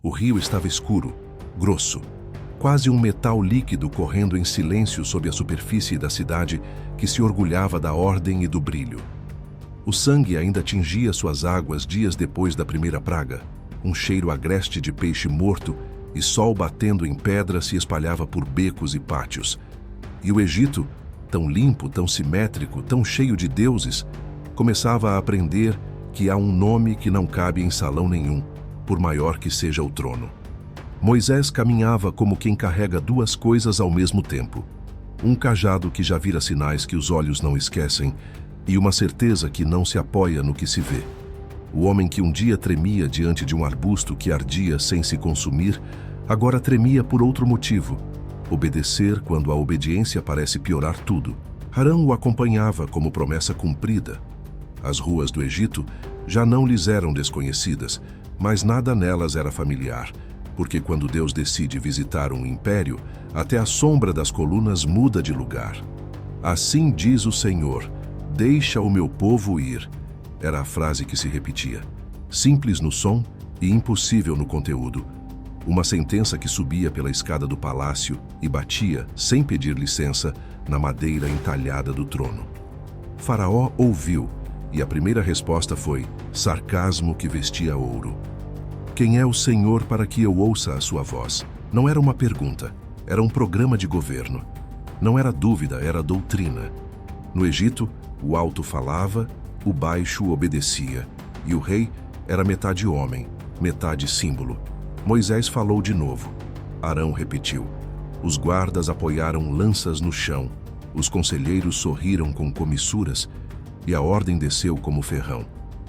O rio estava escuro, grosso, quase um metal líquido correndo em silêncio sob a superfície da cidade que se orgulhava da ordem e do brilho. O sangue ainda tingia suas águas dias depois da primeira praga. Um cheiro agreste de peixe morto e sol batendo em pedra se espalhava por becos e pátios. E o Egito, tão limpo, tão simétrico, tão cheio de deuses, começava a aprender que há um nome que não cabe em salão nenhum, por maior que seja o trono. Moisés caminhava como quem carrega duas coisas ao mesmo tempo. Um cajado que já vira sinais que os olhos não esquecem e uma certeza que não se apoia no que se vê. O homem que um dia tremia diante de um arbusto que ardia sem se consumir, agora tremia por outro motivo: obedecer quando a obediência parece piorar tudo. Arão o acompanhava como promessa cumprida. As ruas do Egito já não lhes eram desconhecidas, mas nada nelas era familiar, porque quando Deus decide visitar um império, até a sombra das colunas muda de lugar. Assim diz o Senhor: deixa o meu povo ir. Era a frase que se repetia, simples no som e impossível no conteúdo. Uma sentença que subia pela escada do palácio e batia, sem pedir licença, na madeira entalhada do trono. Faraó ouviu, e a primeira resposta foi sarcasmo que vestia ouro. Quem é o Senhor para que eu ouça a sua voz? Não era uma pergunta, era um programa de governo. Não era dúvida, era doutrina. No Egito, o alto falava, o baixo obedecia, e o rei era metade homem, metade símbolo. Moisés falou de novo. Arão repetiu. Os guardas apoiaram lanças no chão, os conselheiros sorriram com comissuras, e a ordem desceu como ferrão,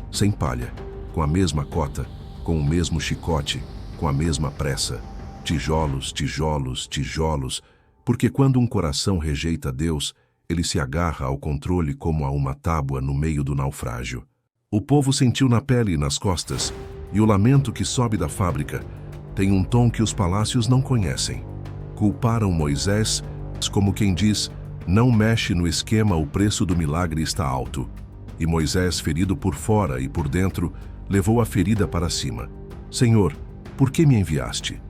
sem palha, com a mesma cota, com o mesmo chicote, com a mesma pressa. Tijolos, tijolos, tijolos, porque quando um coração rejeita Deus, ele se agarra ao controle como a uma tábua no meio do naufrágio. O povo sentiu na pele e nas costas, e o lamento que sobe da fábrica tem um tom que os palácios não conhecem. Culparam Moisés, como quem diz: não mexe no esquema, o preço do milagre está alto. E Moisés, ferido por fora e por dentro, levou a ferida para cima. Senhor, por que me enviaste?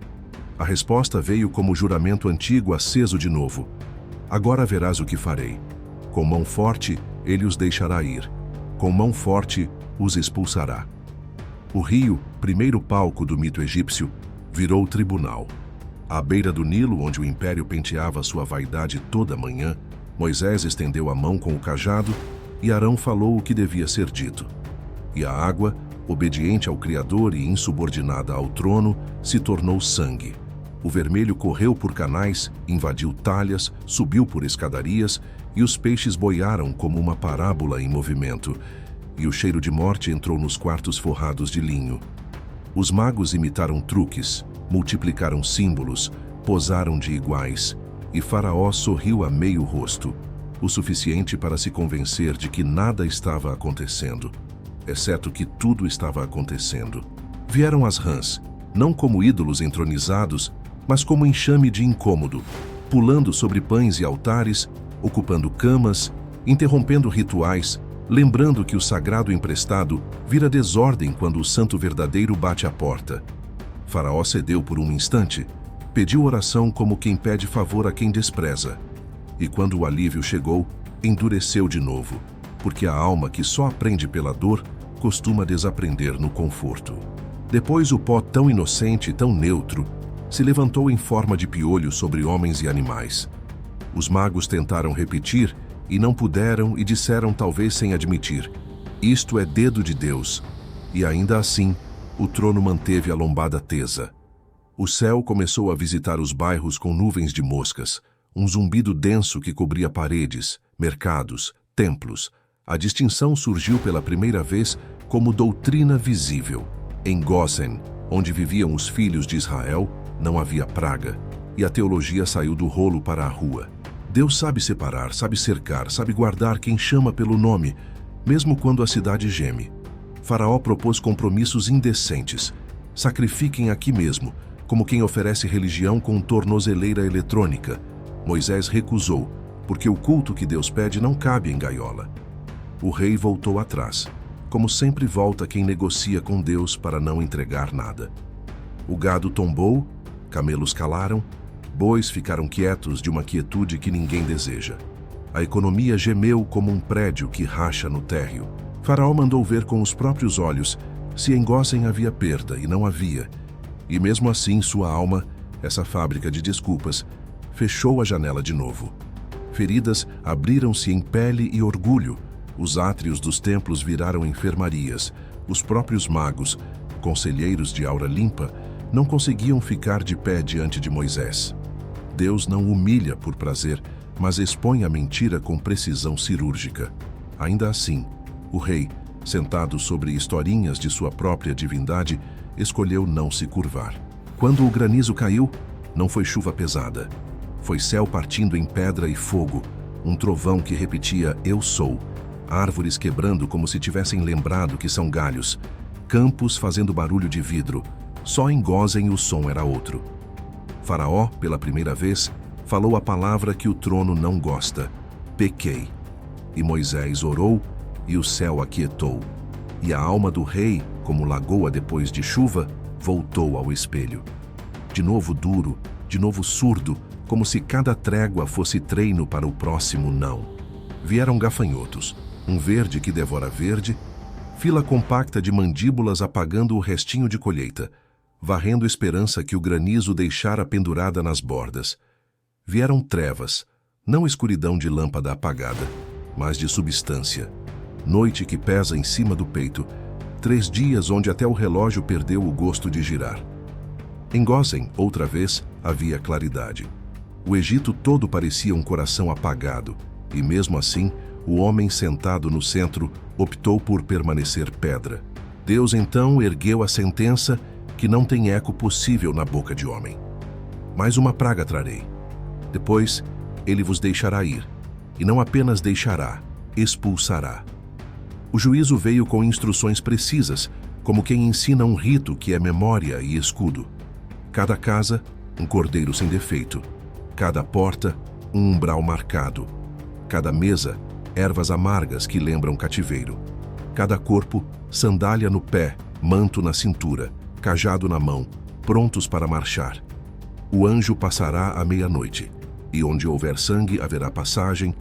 A resposta veio como juramento antigo aceso de novo. Agora verás o que farei. Com mão forte, ele os deixará ir. Com mão forte, os expulsará. O rio, primeiro palco do mito egípcio, virou tribunal. À beira do Nilo, onde o império penteava sua vaidade toda manhã, Moisés estendeu a mão com o cajado e Arão falou o que devia ser dito. E a água, obediente ao Criador e insubordinada ao trono, se tornou sangue. O vermelho correu por canais, invadiu talhas, subiu por escadarias, e os peixes boiaram como uma parábola em movimento, e o cheiro de morte entrou nos quartos forrados de linho. Os magos imitaram truques, multiplicaram símbolos, posaram de iguais, e Faraó sorriu a meio rosto, o suficiente para se convencer de que nada estava acontecendo, exceto que tudo estava acontecendo. Vieram as rãs, não como ídolos entronizados, mas como enxame de incômodo, pulando sobre pães e altares, ocupando camas, interrompendo rituais, lembrando que o sagrado emprestado vira desordem quando o santo verdadeiro bate à porta. Faraó cedeu por um instante, pediu oração como quem pede favor a quem despreza. E quando o alívio chegou, endureceu de novo, porque a alma que só aprende pela dor costuma desaprender no conforto. Depois o pó tão inocente, tão neutro, se levantou em forma de piolho sobre homens e animais. Os magos tentaram repetir e não puderam e disseram, talvez sem admitir: isto é dedo de Deus. E ainda assim, o trono manteve a lombada tesa. O céu começou a visitar os bairros com nuvens de moscas, um zumbido denso que cobria paredes, mercados, templos. A distinção surgiu pela primeira vez como doutrina visível. Em Gósen, onde viviam os filhos de Israel, não havia praga, e a teologia saiu do rolo para a rua. Deus sabe separar, sabe cercar, sabe guardar quem chama pelo nome, mesmo quando a cidade geme. Faraó propôs compromissos indecentes. Sacrifiquem aqui mesmo, como quem oferece religião com tornozeleira eletrônica. Moisés recusou, porque o culto que Deus pede não cabe em gaiola. O rei voltou atrás, como sempre volta quem negocia com Deus para não entregar nada. O gado tombou, camelos calaram, bois ficaram quietos de uma quietude que ninguém deseja. A economia gemeu como um prédio que racha no térreo. Faraó mandou ver com os próprios olhos se em Gósen havia perda, e não havia. E mesmo assim sua alma, essa fábrica de desculpas, fechou a janela de novo. Feridas abriram-se em pele e orgulho. Os átrios dos templos viraram enfermarias. Os próprios magos, conselheiros de aura limpa, não conseguiam ficar de pé diante de Moisés. Deus não humilha por prazer, mas expõe a mentira com precisão cirúrgica. Ainda assim, o rei, sentado sobre historinhas de sua própria divindade, escolheu não se curvar. Quando o granizo caiu, não foi chuva pesada. Foi céu partindo em pedra e fogo, um trovão que repetia "Eu sou", árvores quebrando como se tivessem lembrado que são galhos, campos fazendo barulho de vidro. Só em Gósen o som era outro. Faraó, pela primeira vez, falou a palavra que o trono não gosta: pequei. E Moisés orou, e o céu aquietou. E a alma do rei, como lagoa depois de chuva, voltou ao espelho. De novo duro, de novo surdo, como se cada trégua fosse treino para o próximo não. Vieram gafanhotos, um verde que devora verde, fila compacta de mandíbulas apagando o restinho de colheita, varrendo esperança que o granizo deixara pendurada nas bordas. Vieram trevas, não escuridão de lâmpada apagada, mas de substância. Noite que pesa em cima do peito, 3 dias onde até o relógio perdeu o gosto de girar. Em Gósen, outra vez, havia claridade. O Egito todo parecia um coração apagado, e mesmo assim, o homem sentado no centro optou por permanecer pedra. Deus então ergueu a sentença que não tem eco possível na boca de homem. Mais uma praga trarei. Depois, ele vos deixará ir, e não apenas deixará, expulsará. O juízo veio com instruções precisas, como quem ensina um rito que é memória e escudo. Cada casa, um cordeiro sem defeito. Cada porta, um umbral marcado. Cada mesa, ervas amargas que lembram cativeiro. Cada corpo, sandália no pé, manto na cintura, cajado na mão, prontos para marchar. O anjo passará à meia-noite, e onde houver sangue haverá passagem,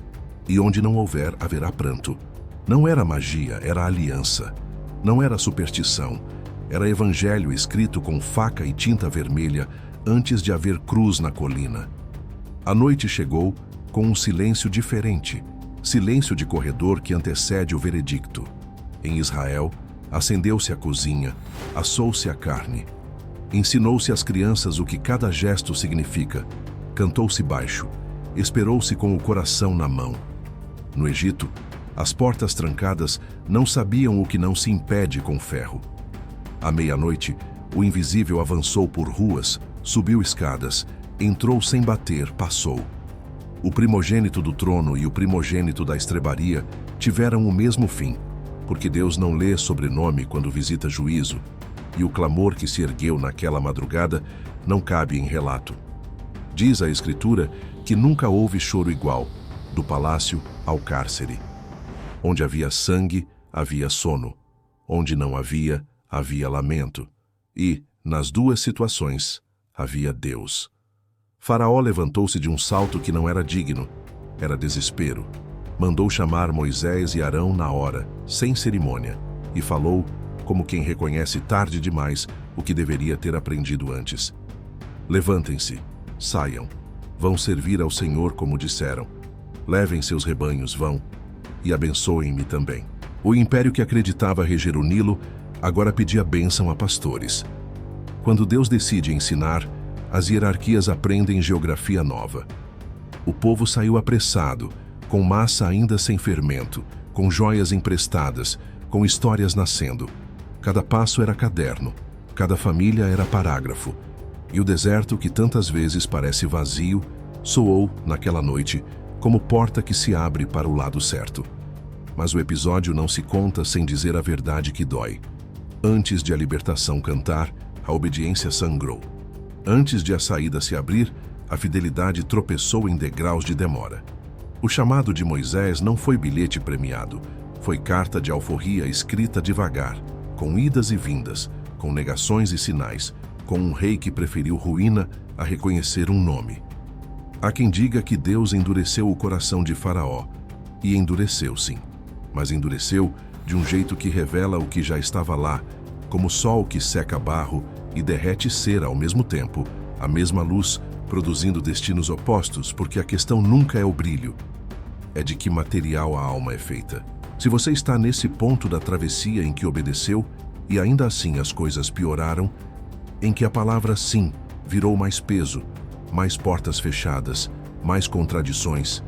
e onde não houver haverá pranto. Não era magia, era aliança. Não era superstição, era evangelho escrito com faca e tinta vermelha antes de haver cruz na colina. A noite chegou com um silêncio diferente, silêncio de corredor que antecede o veredicto. Em Israel, acendeu-se a cozinha, assou-se a carne. Ensinou-se às crianças o que cada gesto significa. Cantou-se baixo, esperou-se com o coração na mão. No Egito, as portas trancadas não sabiam o que não se impede com ferro. À meia-noite, o invisível avançou por ruas, subiu escadas, entrou sem bater, passou. O primogênito do trono e o primogênito da estrebaria tiveram o mesmo fim, porque Deus não lê sobrenome quando visita juízo, e o clamor que se ergueu naquela madrugada não cabe em relato. Diz a Escritura que nunca houve choro igual, do palácio ao cárcere. Onde havia sangue, havia sono. Onde não havia, havia lamento. E, nas duas situações, havia Deus. Faraó levantou-se de um salto que não era digno. Era desespero. Mandou chamar Moisés e Arão na hora, sem cerimônia, e falou, como quem reconhece tarde demais o que deveria ter aprendido antes. Levantem-se, saiam, vão servir ao Senhor como disseram. Levem seus rebanhos, vão, e abençoem-me também. O império que acreditava reger o Nilo agora pedia bênção a pastores. Quando Deus decide ensinar, as hierarquias aprendem geografia nova. O povo saiu apressado, com massa ainda sem fermento, com joias emprestadas, com histórias nascendo. Cada passo era caderno, cada família era parágrafo. E o deserto, que tantas vezes parece vazio, soou, naquela noite, como porta que se abre para o lado certo. Mas o episódio não se conta sem dizer a verdade que dói. Antes de a libertação cantar, a obediência sangrou. Antes de a saída se abrir, a fidelidade tropeçou em degraus de demora. O chamado de Moisés não foi bilhete premiado, foi carta de alforria escrita devagar, com idas e vindas, com negações e sinais, com um rei que preferiu ruína a reconhecer um nome. Há quem diga que Deus endureceu o coração de Faraó, e endureceu sim, mas endureceu de um jeito que revela o que já estava lá, como o sol que seca barro e derrete cera ao mesmo tempo, a mesma luz, produzindo destinos opostos, porque a questão nunca é o brilho, é de que material a alma é feita. Se você está nesse ponto da travessia em que obedeceu e ainda assim as coisas pioraram, em que a palavra sim virou mais peso, mais portas fechadas, mais contradições,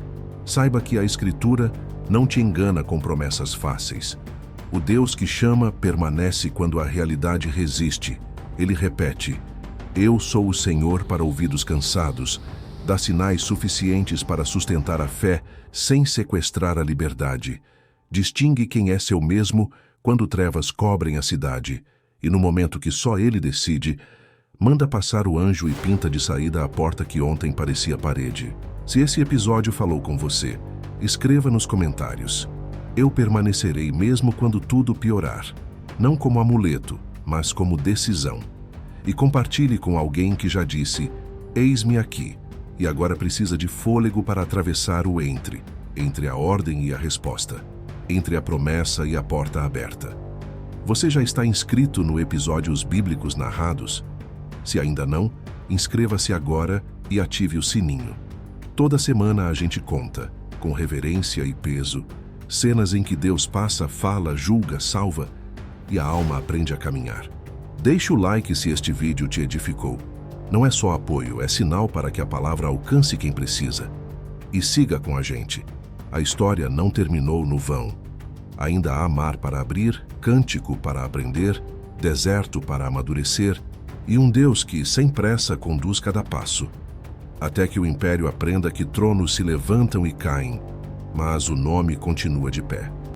saiba que a Escritura não te engana com promessas fáceis. O Deus que chama permanece quando a realidade resiste. Ele repete: eu sou o Senhor para ouvidos cansados, dá sinais suficientes para sustentar a fé sem sequestrar a liberdade. Distingue quem é seu mesmo quando trevas cobrem a cidade, e no momento que só ele decide, manda passar o anjo e pinta de saída a porta que ontem parecia parede. Se esse episódio falou com você, escreva nos comentários. Eu permanecerei mesmo quando tudo piorar, não como amuleto, mas como decisão. E compartilhe com alguém que já disse: eis-me aqui, e agora precisa de fôlego para atravessar o entre a ordem e a resposta, entre a promessa e a porta aberta. Você já está inscrito no Episódios Bíblicos Narrados? Se ainda não, inscreva-se agora e ative o sininho. Toda semana a gente conta, com reverência e peso, cenas em que Deus passa, fala, julga, salva e a alma aprende a caminhar. Deixe o like se este vídeo te edificou. Não é só apoio, é sinal para que a palavra alcance quem precisa. E siga com a gente. A história não terminou no vão. Ainda há mar para abrir, cântico para aprender, deserto para amadurecer e um Deus que, sem pressa, conduz cada passo. Até que o império aprenda que tronos se levantam e caem, mas o nome continua de pé.